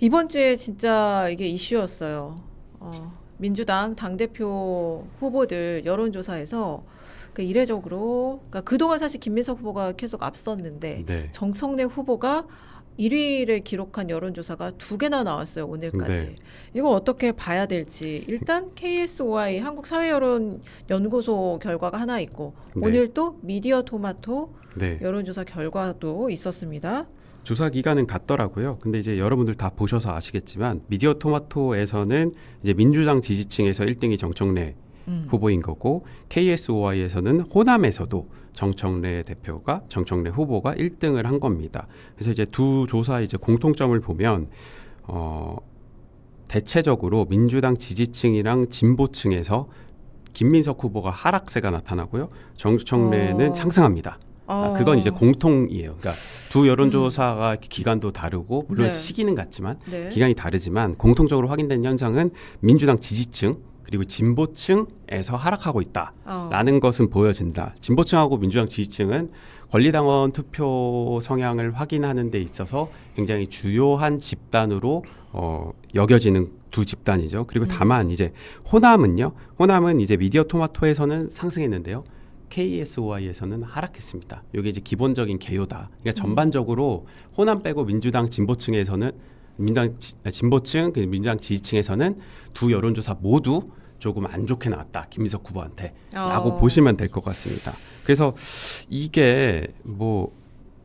이번 주에 진짜 이게 이슈였어요. 민주당 당대표 후보들 여론조사에서 이례적으로 그동안 사실 김민석 후보가 계속 앞섰는데 네. 정청래 후보가 1위를 기록한 여론조사가 2개나 나왔어요, 오늘까지. 네. 이거 어떻게 봐야 될지. 일단 KSOI 한국사회여론연구소 결과가 하나 있고 네. 오늘 또 미디어 토마토 네. 여론조사 결과도 있었습니다. 조사 기간은 같더라고요. 근데 이제 여러분들 다 보셔서 아시겠지만 미디어 토마토에서는 이제 민주당 지지층에서 1등이 정청래 후보인 거고 KSOI에서는 호남에서도 정청래 후보가 1등을 한 겁니다. 그래서 이제 두 조사 이제 공통점을 보면 대체적으로 민주당 지지층이랑 진보층에서 김민석 후보가 하락세가 나타나고요. 정청래는 상승합니다. 그건 이제 공통이에요. 그러니까 두 여론조사가 기간도 다르고 물론 네. 시기는 같지만 네. 기간이 다르지만 공통적으로 확인된 현상은 민주당 지지층 그리고 진보층에서 하락하고 있다라는 것은 보여진다. 진보층하고 민주당 지지층은 권리당원 투표 성향을 확인하는 데 있어서 굉장히 주요한 집단으로 여겨지는 두 집단이죠. 그리고 다만 이제 호남은 이제 미디어 토마토에서는 상승했는데요. KSOI에서는 하락했습니다. 이게 이제 기본적인 개요다. 그러니까 전반적으로 호남 빼고 민주당 진보층에서는 진보층 그리고 민주당 지지층에서는 두 여론조사 모두 조금 안 좋게 나왔다. 김민석 후보한테라고 보시면 될 것 같습니다. 그래서 이게 뭐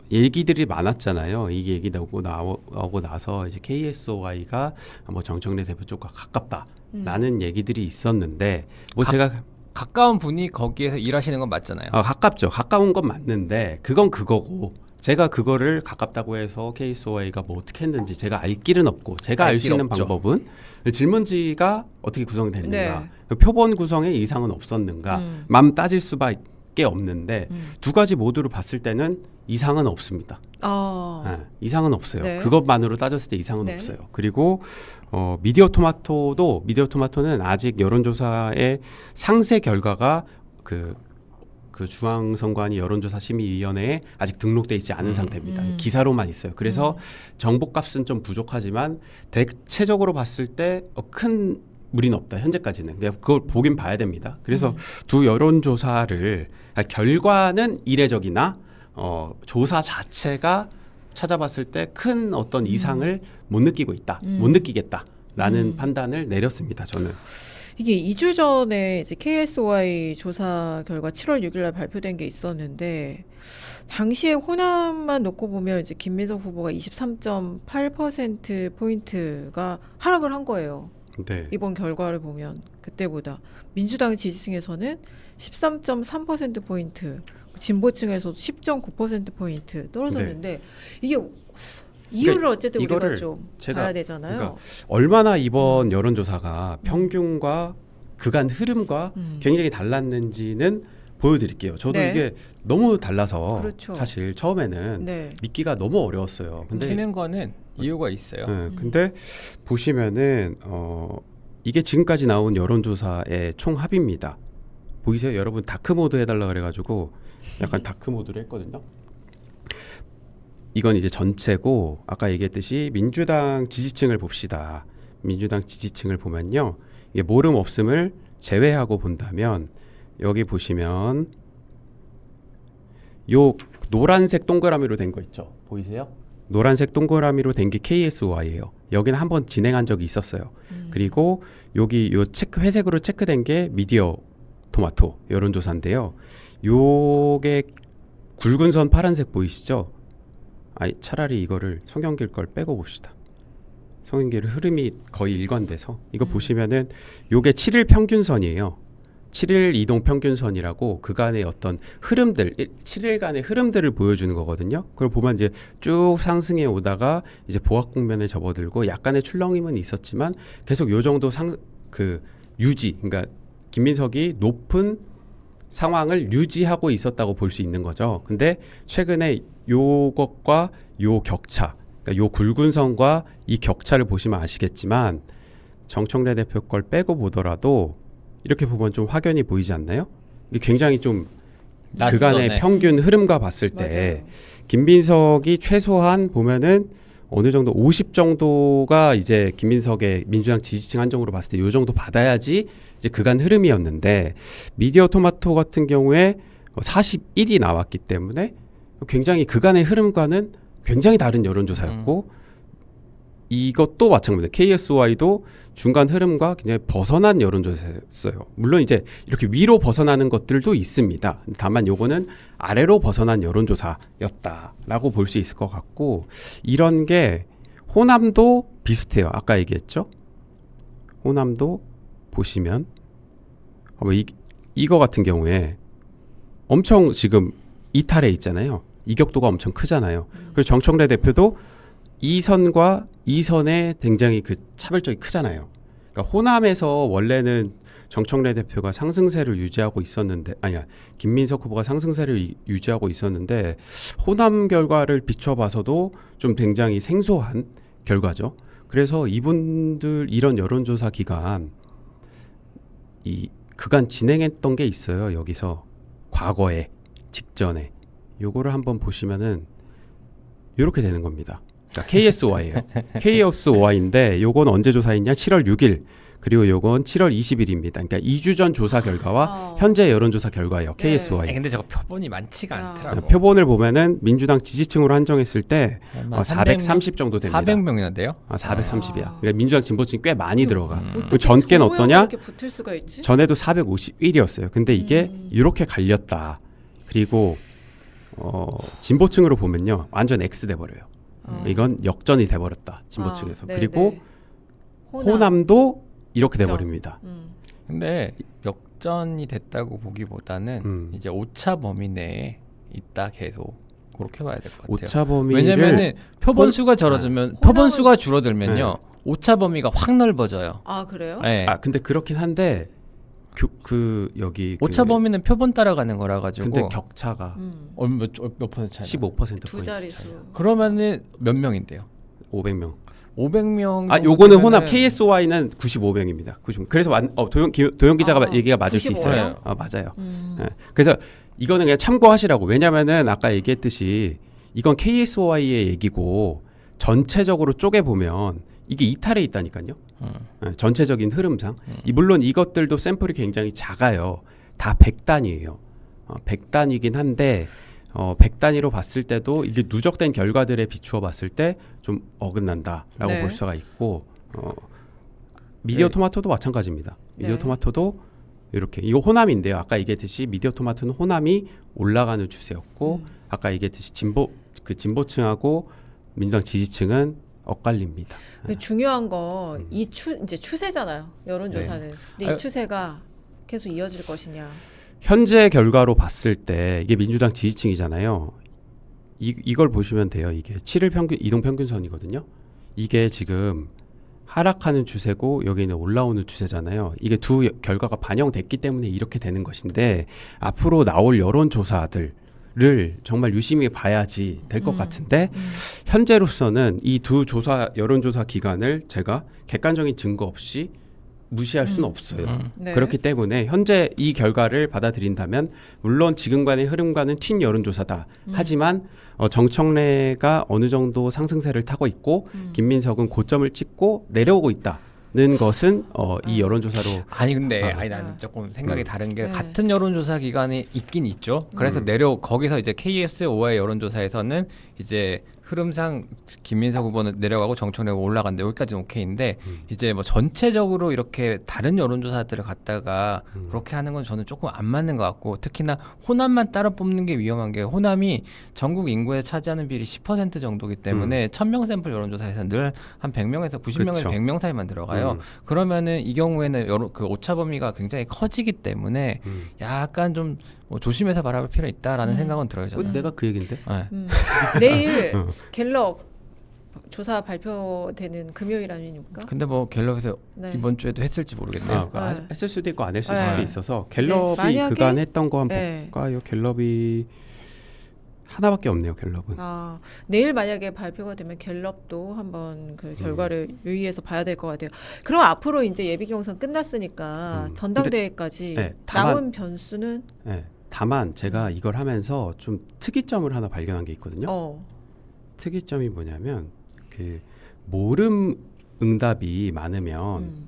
얘기들이 많았잖아요. 이게 얘기 나오고 나서 이제 KSOI가 뭐 정청래 대표 쪽과 가깝다라는 얘기들이 있었는데 뭐 제가 가까운 분이 거기에서 일하시는 건 맞잖아요. 가깝죠. 가까운 건 맞는데 그건 그거고 제가 그거를 가깝다고 해서 KSOI가 뭐 어떻게 했는지 제가 알 길은 없고 제가 알 수 있는 방법은 질문지가 어떻게 구성되는가 표본 구성에 이상은 없었는가 맘 따질 수밖에 없는데 두 가지 모두를 봤을 때는 이상은 없습니다. 이상은 없어요. 네. 그것만으로 따졌을 때 이상은 네. 없어요. 그리고 미디어 토마토는 아직 여론조사의 상세 결과가 그 중앙선관위 여론조사 심의위원회에 아직 등록돼 있지 않은 상태입니다. 기사로만 있어요. 그래서 정보값은 좀 부족하지만 대체적으로 봤을 때 큰 무리는 없다. 현재까지는. 그걸 보긴 봐야 됩니다. 그래서 두 여론조사를 결과는 이례적이나 조사 자체가 찾아봤을 때 큰 어떤 이상을 못 느끼고 있다. 못 느끼겠다라는 판단을 내렸습니다. 저는. 이게 2주 전에 이제 KSOI 조사 결과 7월 6일 날 발표된 게 있었는데 당시에 호남만 놓고 보면 이제 김민석 후보가 23.8% 포인트가 하락을 한 거예요. 네. 이번 결과를 보면 그때보다 민주당 지지층에서는 13.3% 포인트, 진보층에서도 10.9% 포인트 떨어졌는데 이게 이유를 어쨌든 우리가 이거를 좀 제가 봐야 되잖아요. 그러니까 얼마나 이번 여론조사가 평균과 그간 흐름과 굉장히 달랐는지는 보여드릴게요. 저도 네. 이게 너무 달라서 그렇죠. 사실 처음에는 네. 믿기가 너무 어려웠어요. 근데 튀는 거는 이유가 있어요. 근데 보시면은 이게 지금까지 나온 여론조사의 총 합입니다. 보이세요? 여러분 다크 모드 해달라 그래가지고 약간 다크 모드로 했거든요. 이건 이제 전체고 아까 얘기했듯이 민주당 지지층을 봅시다. 민주당 지지층을 보면요. 이게 모름 없음을 제외하고 본다면 여기 보시면 요 노란색 동그라미로 된 거 있죠. 보이세요? 노란색 동그라미로 된 게 KSOI예요. 여기는 한번 진행한 적이 있었어요. 그리고 여기 요 회색으로 체크된 게 미디어 토마토 여론조사인데요. 요게 굵은 선 파란색 보이시죠? 차라리 이거를 송영길 걸 빼고 봅시다. 송영길 흐름이 거의 일관돼서 이거 보시면은 요게 7일 평균선이에요. 7일 이동 평균선이라고 그간의 어떤 흐름들, 7일간의 흐름들을 보여주는 거거든요. 그걸 보면 이제 쭉 상승해 오다가 이제 보합 국면에 접어들고 약간의 출렁임은 있었지만 계속 요 정도 유지, 그러니까 김민석이 높은 상황을 유지하고 있었다고 볼 수 있는 거죠. 근데 최근에 요것과 요 격차, 그러니까 요 굵은 선과 이 격차를 보시면 아시겠지만 정청래 대표 걸 빼고 보더라도 이렇게 보면 좀 확연히 보이지 않나요? 이게 굉장히 좀 그간의 평균 흐름과 봤을 때 맞아요. 김민석이 최소한 보면은 어느 정도 50 정도가 이제 김민석의 민주당 지지층 한정으로 봤을 때 요 정도 받아야지 이제 그간 흐름이었는데 미디어 토마토 같은 경우에 41이 나왔기 때문에 굉장히 그간의 흐름과는 굉장히 다른 여론조사였고 이것도 마찬가지입니다. KSY도 중간 흐름과 굉장히 벗어난 여론조사였어요. 물론 이제 이렇게 위로 벗어나는 것들도 있습니다. 다만 요거는 아래로 벗어난 여론조사였다라고 볼 수 있을 것 같고 이런 게 호남도 비슷해요. 아까 얘기했죠. 호남도 보시면 이거 같은 경우에 엄청 지금 이탈해 있잖아요. 이격도가 엄청 크잖아요. 그리고 정청래 대표도 2선과 2선에 굉장히 그 차별적이 크잖아요. 그러니까 호남에서 원래는 정청래 대표가 상승세를 유지하고 있었는데 김민석 후보가 상승세를 유지하고 있었는데 호남 결과를 비춰봐서도 좀 굉장히 생소한 결과죠. 그래서 이분들 이런 여론조사 기간 그간 진행했던 게 있어요. 여기서 과거에 직전에 요거를 한번 보시면은 이렇게 되는 겁니다. 그러니까 KSOY예요. KSOY인데 요건 언제 조사했냐? 7월 6일. 그리고 요건 7월 20일입니다. 그러니까 2주 전 조사 결과와 현재 여론조사 결과예요. KSY. 근데 저거 표본이 많지가 않더라고. 표본을 보면은 민주당 지지층으로 한정했을 때 430 정도 됩니다. 400명이나 돼요? 430이야. 그러니까 민주당 진보층이 꽤 많이 들어가. 어떻게 전께는 저 모양이 어떠냐? 이렇게 붙을 수가 있지? 전에도 451이었어요. 근데 이게 이렇게 갈렸다. 그리고 진보층으로 보면요. 완전 X 돼버려요. 이건 역전이 돼버렸다. 진보층에서. 그리고 호남도 이렇게 돼버립니다. 근데 역전이 됐다고 보기보다는 이제 오차 범위 내에 있다 계속 그렇게 봐야 될 것 같아요. 오차 범위를 왜냐면은 표본수가 표본수가 줄어들면요 오차 범위가 확 넓어져요. 아 그래요? 네. 근데 그렇긴 한데 여기 오차 범위는 표본 따라가는 거라 가지고. 근데 격차가 몇 퍼센트 차이? 15% 두 포인트 자릿수. 차이요. 그러면은 몇 명인데요? 500명. 500명. 요거는 호남 KSY는 95명입니다. 90. 그래서 도영 기자가 얘기가 맞을 95 수 있어요. 예요? 맞아요. 네. 그래서 이거는 그냥 참고하시라고. 왜냐면은 아까 얘기했듯이 이건 KSY의 얘기고 전체적으로 쪼개 보면 이게 이탈해 있다니까요. 네, 전체적인 흐름상. 물론 이것들도 샘플이 굉장히 작아요. 다 100단위예요. 100단위긴 한데 100단위로 봤을 때도 이게 누적된 결과들에 비추어 봤을 때 좀 어긋난다라고 네. 볼 수가 있고 미디어 토마토도 마찬가지입니다. 미디어 네. 토마토도 이렇게 이거 호남인데요. 아까 얘기했듯이 미디어 토마토는 호남이 올라가는 추세였고 아까 얘기했듯이 진보층하고 민주당 지지층은 엇갈립니다. 근데 중요한 건 이제 추세잖아요. 여론조사는. 근데 이 아, 추세가 계속 이어질 것이냐. 현재 결과로 봤을 때 이게 민주당 지지층이잖아요. 이걸 보시면 돼요. 이게 7일 이동 평균선이거든요. 이게 지금 하락하는 추세고 여기는 올라오는 추세잖아요. 이게 두 결과가 반영됐기 때문에 이렇게 되는 것인데 앞으로 나올 여론조사들을 정말 유심히 봐야지 될 것 같은데 현재로서는 이 두 여론조사 기관을 제가 객관적인 증거 없이 무시할 수는 없어요. 네. 그렇기 때문에 현재 이 결과를 받아들인다면 물론 지금과의 흐름과는 튄 여론조사다. 하지만 정청래가 어느 정도 상승세를 타고 있고 김민석은 고점을 찍고 내려오고 있다는 것은 이 여론조사로 아니 근데 나는 조금 생각이 다른 게 네. 같은 여론조사 기관이 있긴 있죠. 그래서 거기서 이제 KSOY 여론조사에서는 이제 흐름상 김민석 후보는 내려가고 정청래 후보 올라간다. 여기까지는 오케이인데 이제 뭐 전체적으로 이렇게 다른 여론조사들을 갖다가 그렇게 하는 건 저는 조금 안 맞는 것 같고 특히나 호남만 따로 뽑는 게 위험한 게 호남이 전국 인구에 차지하는 비율이 10% 정도이기 때문에 1000명 샘플 여론조사에서 늘 한 100명에서 90명에서 그쵸. 100명 사이만 들어가요. 그러면은 이 경우에는 그 오차 범위가 굉장히 커지기 때문에 약간 좀 뭐 조심해서 바라볼 필요 있다라는 생각은 들어요. 저는. 내가 그 얘긴데. 네. 내일 갤럽 조사 발표되는 금요일 아닙니까? 근데 뭐 갤럽에서 네. 이번 주에도 했을지 모르겠네요. 네. 했을 수도 있고 안 했을 네. 수도 있어서 갤럽이 만약에- 그간 했던 거 한번 네. 볼까요? 갤럽이 하나밖에 없네요. 갤럽은. 내일 만약에 발표가 되면 갤럽도 한번 그 결과를 유의해서 봐야 될 것 같아요. 그럼 앞으로 이제 예비 경선 끝났으니까 전당대회까지 네, 다만- 남은 변수는 네. 다만 제가 이걸 하면서 좀 특이점을 하나 발견한 게 있거든요. 특이점이 뭐냐면 그 모름 응답이 많으면 음.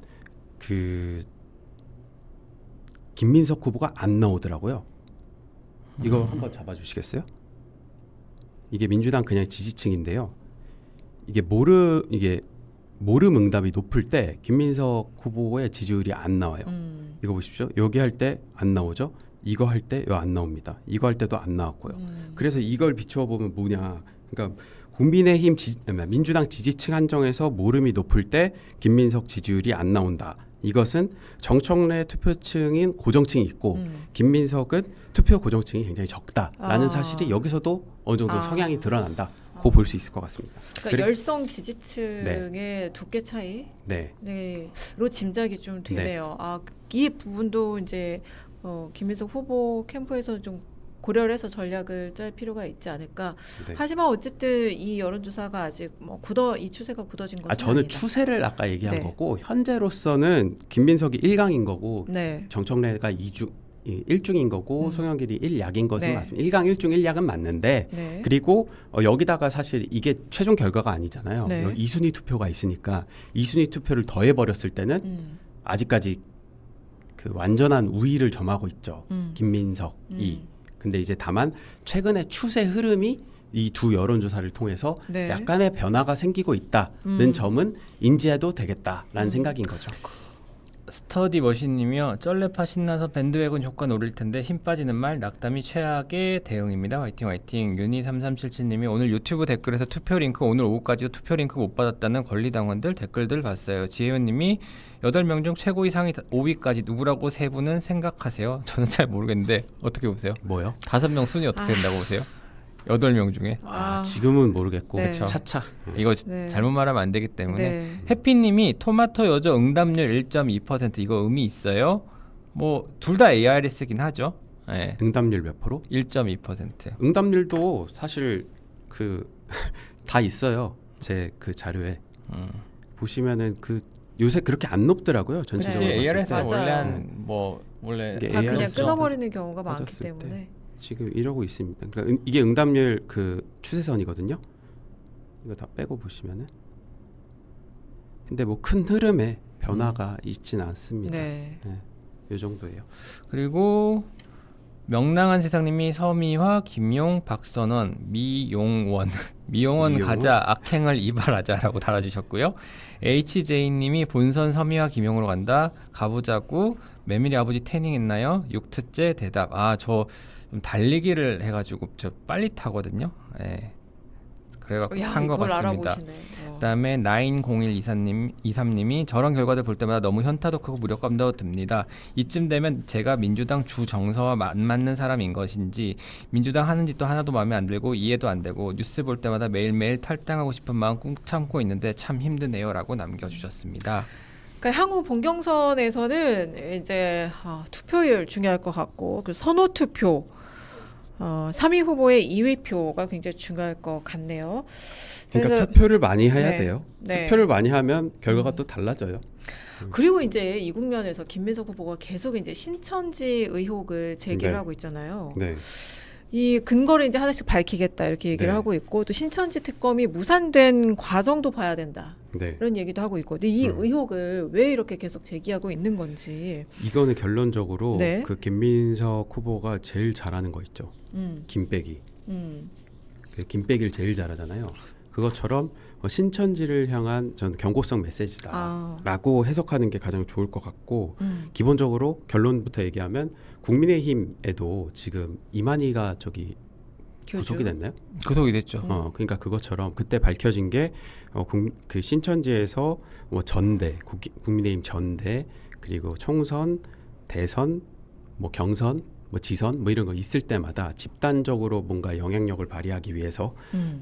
그 김민석 후보가 안 나오더라고요. 이거 한번 잡아주시겠어요? 이게 민주당 그냥 지지층인데요. 이게 모름 응답이 높을 때 김민석 후보의 지지율이 안 나와요. 이거 보십시오. 여기 할 때 안 나오죠. 이거 할 때 안 나옵니다. 이거 할 때도 안 나왔고요. 그래서 이걸 비추어 보면 뭐냐? 그러니까 국민의힘 민주당 지지층 한정에서 모름이 높을 때 김민석 지지율이 안 나온다. 이것은 정청래 투표층인 고정층이 있고 김민석은 투표 고정층이 굉장히 적다라는 아. 사실이 여기서도 어느 정도 아. 성향이 드러난다. 고 볼 수 있을 것 같습니다. 그러니까 그리고- 열성 지지층의 두께 차이 네, 로 짐작이 좀 되네요. 이 부분도 이제 김민석 후보 캠프에서 좀 고려를 해서 전략을 짤 필요가 있지 않을까. 네. 하지만 어쨌든 이 여론조사가 아직 이 추세가 굳어진 것은 저는 아니다. 추세를 아까 얘기한 네. 거고 현재로서는 김민석이 1강인 거고 네. 정청래가 1중인 거고 송영길이 1약인 것은 네. 맞습니다. 1강 1중 1약은 맞는데 네. 그리고 여기다가 사실 이게 최종 결과가 아니잖아요. 네. 2순위 투표가 있으니까 2순위 투표를 더해버렸을 때는 아직까지 그 완전한 우위를 점하고 있죠. 김민석이. 근데 이제 다만 최근에 추세 흐름이 이 두 여론조사를 통해서 네. 약간의 변화가 생기고 있다는 점은 인지해도 되겠다라는 생각인 거죠. 스터디 머신님이요. 쩔레파 신나서 밴드웨건 효과 노릴 텐데 힘 빠지는 말 낙담이 최악의 대응입니다. 화이팅 화이팅. 윤희3377님이 오늘 유튜브 댓글에서 투표 링크 오늘 오후까지도 투표 링크 못 받았다는 권리당원들 댓글들 봤어요. 지혜원님이 8명 중 최고위 상위 5위까지 누구라고 세 분은 생각하세요? 저는 잘 모르겠는데 어떻게 보세요? 뭐요? 5명 순위 어떻게 된다고 보세요? 8명 중에 지금은 모르겠고 네. 차차. 이거 네. 잘못 말하면 안 되기 때문에 네. 해피님이 토마토 여저 응답률 1.2% 이거 의미 있어요? 뭐 둘 다 ARS긴 하죠. 네. 응답률 몇 프로? 1.2%. 응답률도 사실 그 다 있어요. 제 그 자료에 보시면은 그 요새 그렇게 안 높더라고요. 전체적으로 네. 봤을 ARS 때. 맞아요. 원래 원래 이게 다 그냥 ARS 죠. 끊어버리는 경우가 많기 빠졌을 때문에. 때. 지금 이러고 있습니다. 그러니까 이게 응답률 그 추세선이거든요. 이거 다 빼고 보시면은 근데 뭐 큰 흐름에 변화가 있지는 않습니다. 네. 이 정도예요. 그리고 명랑한 세상님이 서미화, 김용, 박선원, 미용원 미용원? 가자 악행을 이발하자라고 달아주셨고요. HJ님이 본선 서미화, 김용으로 간다. 가보자고 메밀이 아버지 태닝했나요? 6트째 대답. 저 좀 달리기를 해가지고 저 빨리 타거든요. 예. 그래갖고 탄 것 이걸 같습니다. 알아보시네. 그다음에 901223님이 저런 결과들 볼 때마다 너무 현타도 크고 무력감도 듭니다. 이쯤 되면 제가 민주당 주 정서와 안 맞는 사람인 것인지 민주당 하는 짓도 하나도 마음에 안 들고 이해도 안 되고 뉴스 볼 때마다 매일매일 탈당하고 싶은 마음 꾹 참고 있는데 참 힘드네요라고 남겨주셨습니다. 그러니까 향후 본경선에서는 이제 투표율 중요할 것 같고 그 선호 투표 3위 후보의 2위 표가 굉장히 중요할 것 같네요. 그러니까 그래서- 투표를 많이 해야 네. 돼요. 네. 투표를 많이 하면 결과가 또 달라져요. 그리고 이제 이 국면에서 김민석 후보가 계속 이제 신천지 의혹을 제기를 네. 하고 있잖아요. 네. 이 근거를 이제 하나씩 밝히겠다 이렇게 얘기를 네. 하고 있고 또 신천지 특검이 무산된 과정도 봐야 된다 네. 이런 얘기도 하고 있고 근데 이 음. 의혹을 왜 이렇게 계속 제기하고 있는 건지 이거는 결론적으로 네. 그 김민석 후보가 제일 잘하는 거 있죠. 김빼기. 음. 그 김빼기를 제일 잘하잖아요. 그것처럼 신천지를 향한 전 경고성 메시지다라고 해석하는 게 가장 좋을 것 같고 기본적으로 결론부터 얘기하면 국민의힘에도 지금 이만희가 저기 구속이 됐나요? 구속이 됐죠. 그러니까 그것처럼 그때 밝혀진 게 그 신천지에서 뭐 전대, 국민의힘 전대 그리고 총선, 대선, 뭐 경선, 뭐 지선 뭐 이런 거 있을 때마다 집단적으로 뭔가 영향력을 발휘하기 위해서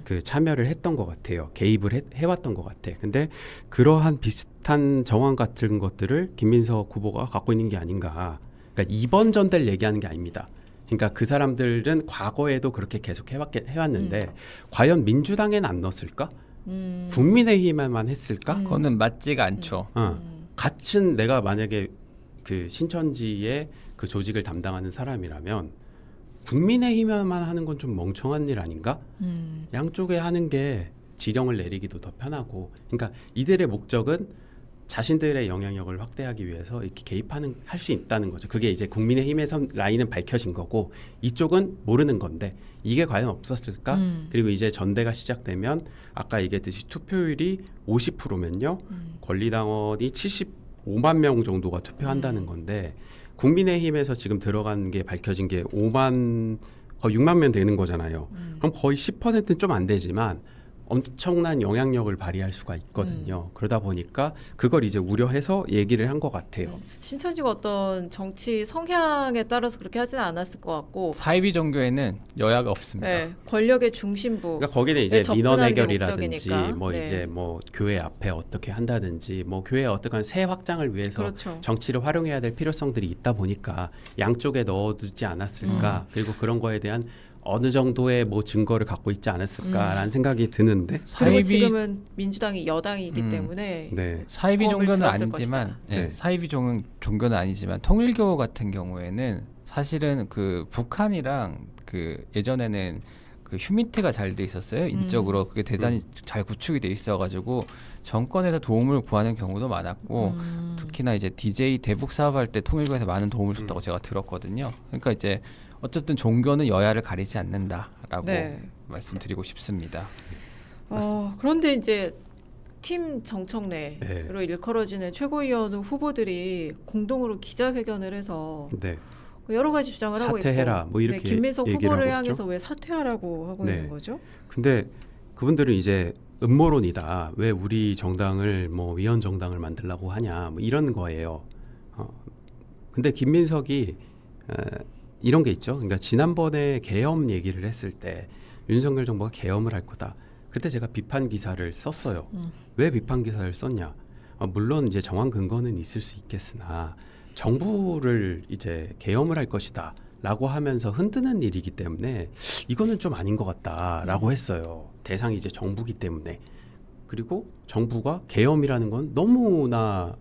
그 참여를 했던 것 같아요. 개입을 해왔던 것 같아. 근데 그러한 비슷한 정황 같은 것들을 김민석 후보가 갖고 있는 게 아닌가. 그러니까 이번 전대를 얘기하는 게 아닙니다. 그러니까 그 사람들은 과거에도 그렇게 계속 해왔는데 과연 민주당에는 안 넣었을까? 국민의힘에만 했을까? 그거는 맞지가 않죠. 같은 내가 만약에 그 신천지의 그 조직을 담당하는 사람이라면 국민의힘에만 하는 건 좀 멍청한 일 아닌가? 양쪽에 하는 게 지령을 내리기도 더 편하고, 그러니까 이들의 목적은 자신들의 영향력을 확대하기 위해서 이렇게 개입하는 할 수 있다는 거죠. 그게 이제 국민의힘의 라인은 밝혀진 거고 이쪽은 모르는 건데 이게 과연 없었을까? 그리고 이제 전대가 시작되면 아까 얘기했듯이 투표율이 50%면요. 권리당원이 75만 명 정도가 투표한다는 건데 국민의힘에서 지금 들어간 게 밝혀진 게 5만 거의 6만 명 되는 거잖아요. 그럼 거의 10%는 좀 안 되지만 엄청난 영향력을 발휘할 수가 있거든요. 그러다 보니까 그걸 이제 우려해서 얘기를 한 것 같아요. 신천지가 어떤 정치 성향에 따라서 그렇게 하지는 않았을 것 같고 사이비 종교에는 여야가 없습니다. 네, 권력의 중심부 그러니까 거기는 이제 민원 접근하는 게 해결이라든지 목적이니까. 뭐 네. 이제 뭐 교회 앞에 어떻게 한다든지 뭐 교회 어떻게 새 확장을 위해서 그렇죠. 정치를 활용해야 될 필요성들이 있다 보니까 양쪽에 넣어두지 않았을까. 그리고 그런 거에 대한 어느 정도의 뭐 증거를 갖고 있지 않았을까라는 생각이 드는데. 그리고 사이비- 지금은 민주당이 여당이기 음. 때문에 네. 사이비 공을 종교는 들었을 아니지만, 것이다. 예, 네. 사이비 종교는 아니지만 통일교 같은 경우에는 사실은 그 북한이랑 그 예전에는 그 휴민트가 잘 돼 있었어요. 인적으로 그게 대단히 잘 구축이 돼 있어가지고 정권에서 도움을 구하는 경우도 많았고 특히나 이제 DJ 대북 사업할 때 통일교에서 많은 도움을 줬다고 제가 들었거든요. 그러니까 이제 어쨌든 종교는 여야를 가리지 않는다라고 네. 말씀드리고 싶습니다. 그런데 이제 팀 정청래로 네. 일컬어지는 최고위원 후보들이 공동으로 기자회견을 해서 네. 여러 가지 주장을 하고 있고 사퇴해라, 뭐 이렇게 김민석 얘기를 후보를 하고 향해서 있죠. 왜 사퇴하라고 하고 네. 있는 거죠? 근데 그분들은 이제 음모론이다. 왜 우리 정당을 뭐 위헌 정당을 만들려고 하냐. 뭐 이런 거예요. 근데 김민석이 이런 게 있죠. 그러니까 지난번에 계엄 얘기를 했을 때 윤석열 정부가 계엄을 할 거다. 그때 제가 비판 기사를 썼어요. 왜 비판 기사를 썼냐? 물론 이제 정황 근거는 있을 수 있겠으나 정부를 이제 계엄을 할 것이다. 라고 하면서 흔드는 일이기 때문에 이거는 좀 아닌 것 같다라고 했어요. 대상이 이제 정부기 때문에. 그리고 정부가 계엄이라는 건 너무나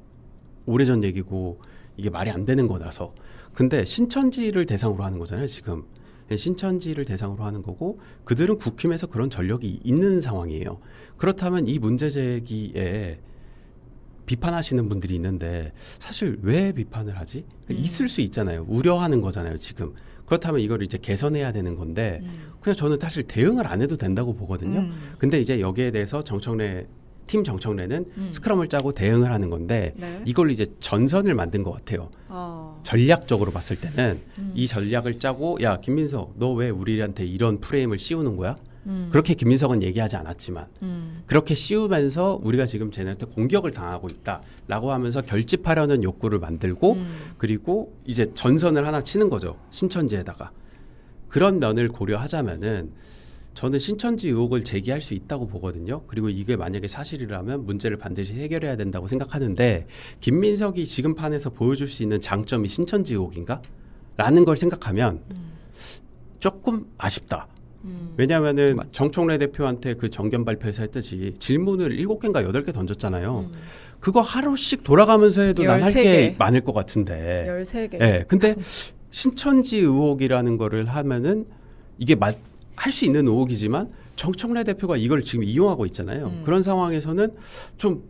오래전 얘기고 이게 말이 안 되는 거라서. 근데 신천지를 대상으로 하는 거잖아요, 지금. 신천지를 대상으로 하는 거고 그들은 국힘에서 그런 전력이 있는 상황이에요. 그렇다면 이 문제 제기에 비판하시는 분들이 있는데 사실 왜 비판을 하지? 있을 수 있잖아요. 우려하는 거잖아요, 지금. 그렇다면 이걸 이제 개선해야 되는 건데 그냥 저는 사실 대응을 안 해도 된다고 보거든요. 근데 이제 여기에 대해서 팀 정청래는 스크럼을 짜고 대응을 하는 건데 네. 이걸 이제 전선을 만든 것 같아요. 전략적으로 봤을 때는 이 전략을 짜고 야 김민석 너 왜 우리한테 이런 프레임을 씌우는 거야? 그렇게 김민석은 얘기하지 않았지만 그렇게 씌우면서 우리가 지금 쟤네한테 공격을 당하고 있다라고 하면서 결집하려는 욕구를 만들고 그리고 이제 전선을 하나 치는 거죠. 신천지에다가. 그런 면을 고려하자면은 저는 신천지 의혹을 제기할 수 있다고 보거든요. 그리고 이게 만약에 사실이라면 문제를 반드시 해결해야 된다고 생각하는데 김민석이 지금 판에서 보여줄 수 있는 장점이 신천지 의혹인가? 라는 걸 생각하면 조금 아쉽다. 왜냐하면은 정청래 대표한테 그 정견 발표에서 했듯이 질문을 7개인가 8개 던졌잖아요. 그거 하루씩 돌아가면서 해도 난 할 게 13개. 많을 것 같은데. 13개. 네, 근데 신천지 의혹이라는 거를 하면은 이게 할 수 있는 의혹이지만 정청래 대표가 이걸 지금 이용하고 있잖아요. 그런 상황에서는 좀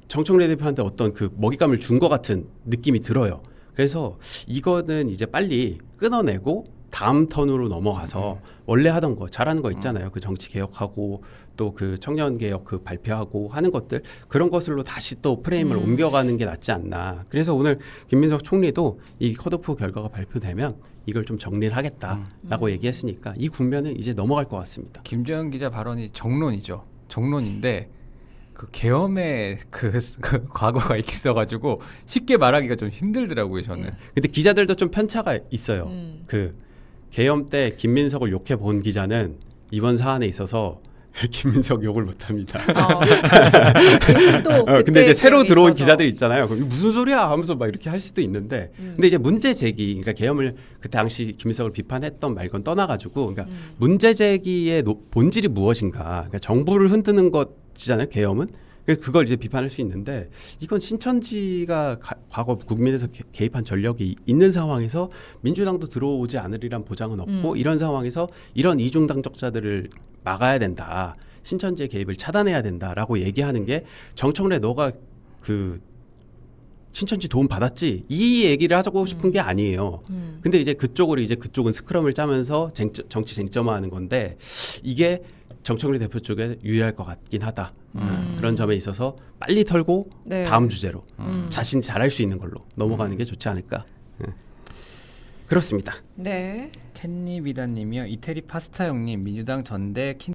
정청래 대표한테 어떤 그 먹잇감을 준 것 같은 느낌이 들어요. 그래서 이거는 이제 빨리 끊어내고 다음 턴으로 넘어가서 원래 하던 거 잘하는 거 있잖아요. 그 정치 개혁하고 또 그 청년 개혁 그 발표하고 하는 것들 그런 것으로 다시 또 프레임을 옮겨가는 게 낫지 않나. 그래서 오늘 김민석 총리도 이 컷오프 결과가 발표되면 이걸 좀 정리를 하겠다라고 얘기했으니까 이 국면은 이제 넘어갈 것 같습니다. 김재현 기자 발언이 정론이죠. 정론인데 그 계엄의 그 과거가 있어가지고 쉽게 말하기가 좀 힘들더라고요, 저는. 근데 기자들도 좀 편차가 있어요. 그 계엄 때 김민석을 욕해 본 기자는 이번 사안에 있어서 김민석 욕을 못합니다. 근데 이제 새로 들어온 기자들이 있잖아요. 그럼 이거 무슨 소리야 하면서 막 이렇게 할 수도 있는데, 근데 이제 문제 제기, 그러니까 계엄을 그 당시 김민석을 비판했던 말건 떠나가지고, 그러니까 문제 제기의 본질이 무엇인가, 그러니까 정부를 흔드는 것이잖아요. 계엄은. 그래서 그걸 이제 비판할 수 있는데 이건 신천지가 과거 국민에서 개입한 전력이 있는 상황에서 민주당도 들어오지 않으리란 보장은 없고 이런 상황에서 이런 이중당적자들을 막아야 된다. 신천지의 개입을 차단해야 된다라고 얘기하는 게 정청래 너가 그 신천지 도움 받았지 이 얘기를 하자고 싶은 게 아니에요. 근데 이제 그쪽은 스크럼을 짜면서 정치 쟁점화하는 건데 이게 정청래 대표 쪽에 유리할 것 같긴 하다. 그런 점에 있어서 빨리 털고 네. 다음 주제로 자신 잘할 수 있는 걸로 넘어가는 게 좋지 않을까. 그렇습니다. 네. 캔니 비다님이요. 이태리 파스타 형님 민주당 전대